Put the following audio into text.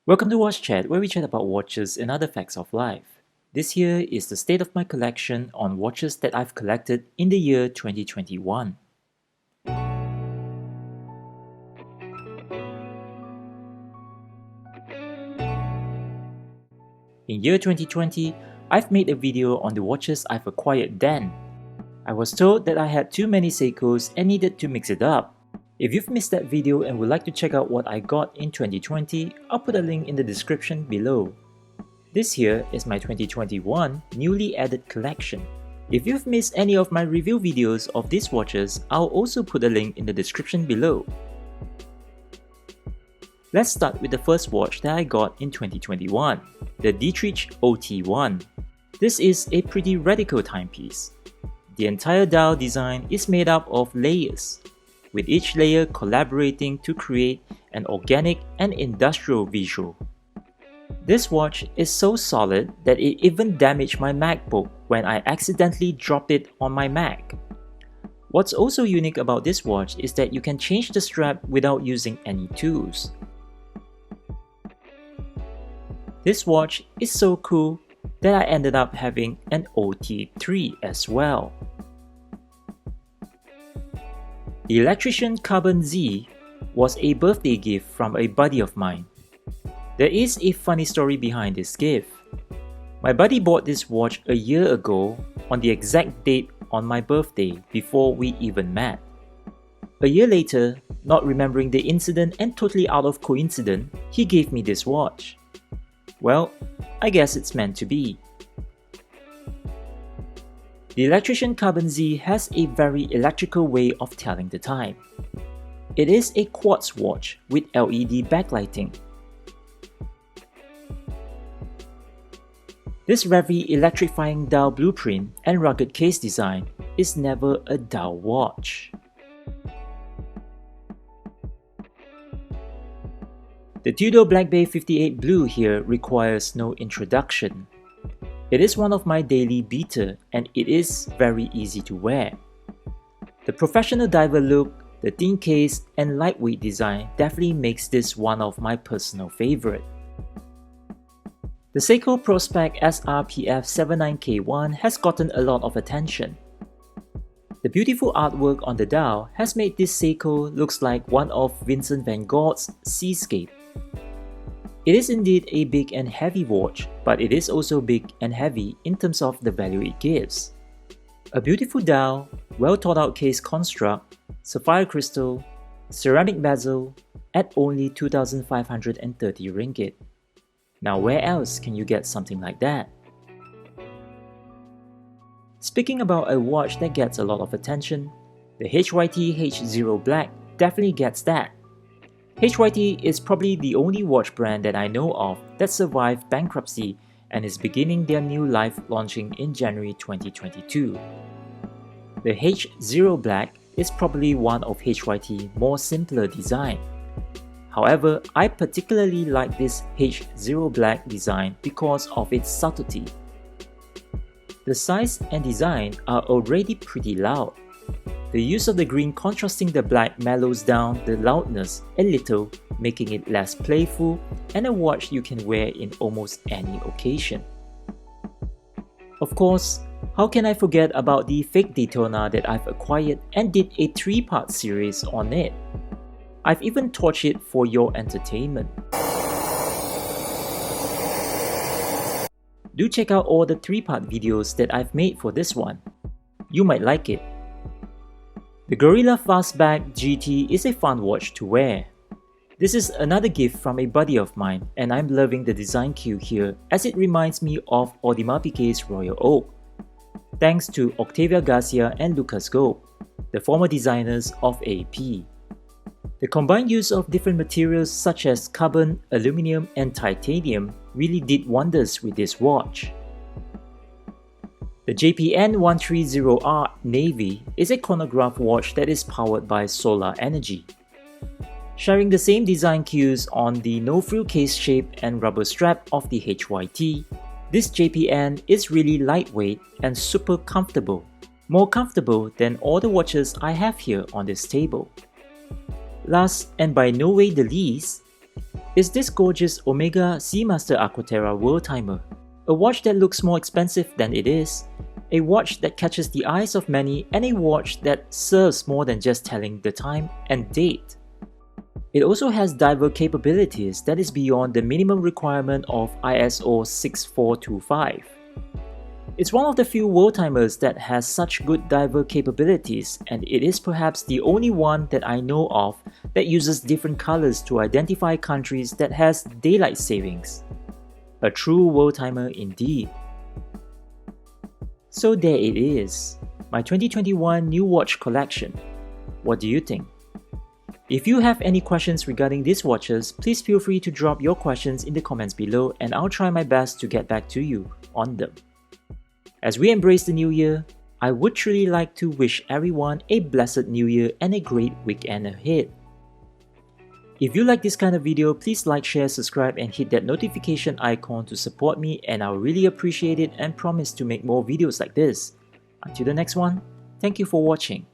Welcome to Watchat, where we chat about watches and other facts of life. This here is the state of my collection on watches that I've collected in the year 2021. In year 2020, I've made a video on the watches I've acquired then. I was told that I had too many Seikos and needed to mix it up. If you've missed that video and would like to check out what I got in 2020, I'll put a link in the description below. This here is my 2021 newly added collection. If you've missed any of my review videos of these watches, I'll also put a link in the description below. Let's start with the first watch that I got in 2021, the Dietrich Ot1. This is a pretty radical timepiece. The entire dial design is made up of layers, with each layer collaborating to create an organic and industrial visual. This watch is so solid that it even damaged my MacBook when I accidentally dropped it on my Mac. What's also unique about this watch is that you can change the strap without using any tools. This watch is so cool that I ended up having an OT3 as well. The Electrician Carbon Z was a birthday gift from a buddy of mine. There is a funny story behind this gift. My buddy bought this watch a year ago on the exact date on my birthday before we even met. A year later, not remembering the incident and totally out of coincidence, he gave me this watch. Well, I guess it's meant to be. The Electrician Carbon Z has a very electrical way of telling the time. It is a quartz watch with LED backlighting. This very electrifying dial blueprint and rugged case design is never a dull watch. The Tudor Black Bay 58 Blue here requires no introduction. It is one of my daily beater and it is very easy to wear. The professional diver look, the thin case and lightweight design definitely makes this one of my personal favorite. The Seiko Prospex SRPF 79K1 has gotten a lot of attention. The beautiful artwork on the dial has made this Seiko looks like one of Vincent van Gogh's seascape. It is indeed a big and heavy watch, but it is also big and heavy in terms of the value it gives. A beautiful dial, well thought out case construct, sapphire crystal, ceramic bezel at only 2,530 ringgit. Now where else can you get something like that? Speaking about a watch that gets a lot of attention, the HYT H0 Black definitely gets that. HYT is probably the only watch brand that I know of that survived bankruptcy and is beginning their new life launching in January 2022. The H0 Black is probably one of HYT's more simpler design. However, I particularly like this H0 Black design because of its subtlety. The size and design are already pretty loud. The use of the green contrasting the black mellows down the loudness a little, making it less playful and a watch you can wear in almost any occasion. Of course, how can I forget about the fake Daytona that I've acquired and did a 3-part series on it? I've even torched it for your entertainment. Do check out all the 3-part videos that I've made for this one. You might like it. The Gorilla Fastback GT is a fun watch to wear. This is another gift from a buddy of mine and I'm loving the design cue here as it reminds me of Audemars Piguet's Royal Oak. Thanks to Octavia Garcia and Lucas Gold, the former designers of AP. The combined use of different materials such as carbon, aluminum and titanium really did wonders with this watch. The Jpn130R Navy is a chronograph watch that is powered by solar energy. Sharing the same design cues on the no-frill case shape and rubber strap of the HYT, this JPN is really lightweight and super comfortable, more comfortable than all the watches I have here on this table. Last and by no way the least, is this gorgeous Omega Seamaster Aqua Terra Worldtimer. A watch that looks more expensive than it is, a watch that catches the eyes of many, and a watch that serves more than just telling the time and date. It also has diver capabilities that is beyond the minimum requirement of ISO 6425. It's one of the few Worldtimers that has such good diver capabilities, and it is perhaps the only one that I know of that uses different colors to identify countries that has daylight savings. A true Worldtimer indeed. So there it is, my 2021 new watch collection. What do you think? If you have any questions regarding these watches, please feel free to drop your questions in the comments below and I'll try my best to get back to you on them. As we embrace the new year, I would truly like to wish everyone a blessed new year and a great weekend ahead. If you like this kind of video, please like, share, subscribe and hit that notification icon to support me, and I'll really appreciate it and promise to make more videos like this. Until the next one, thank you for watching.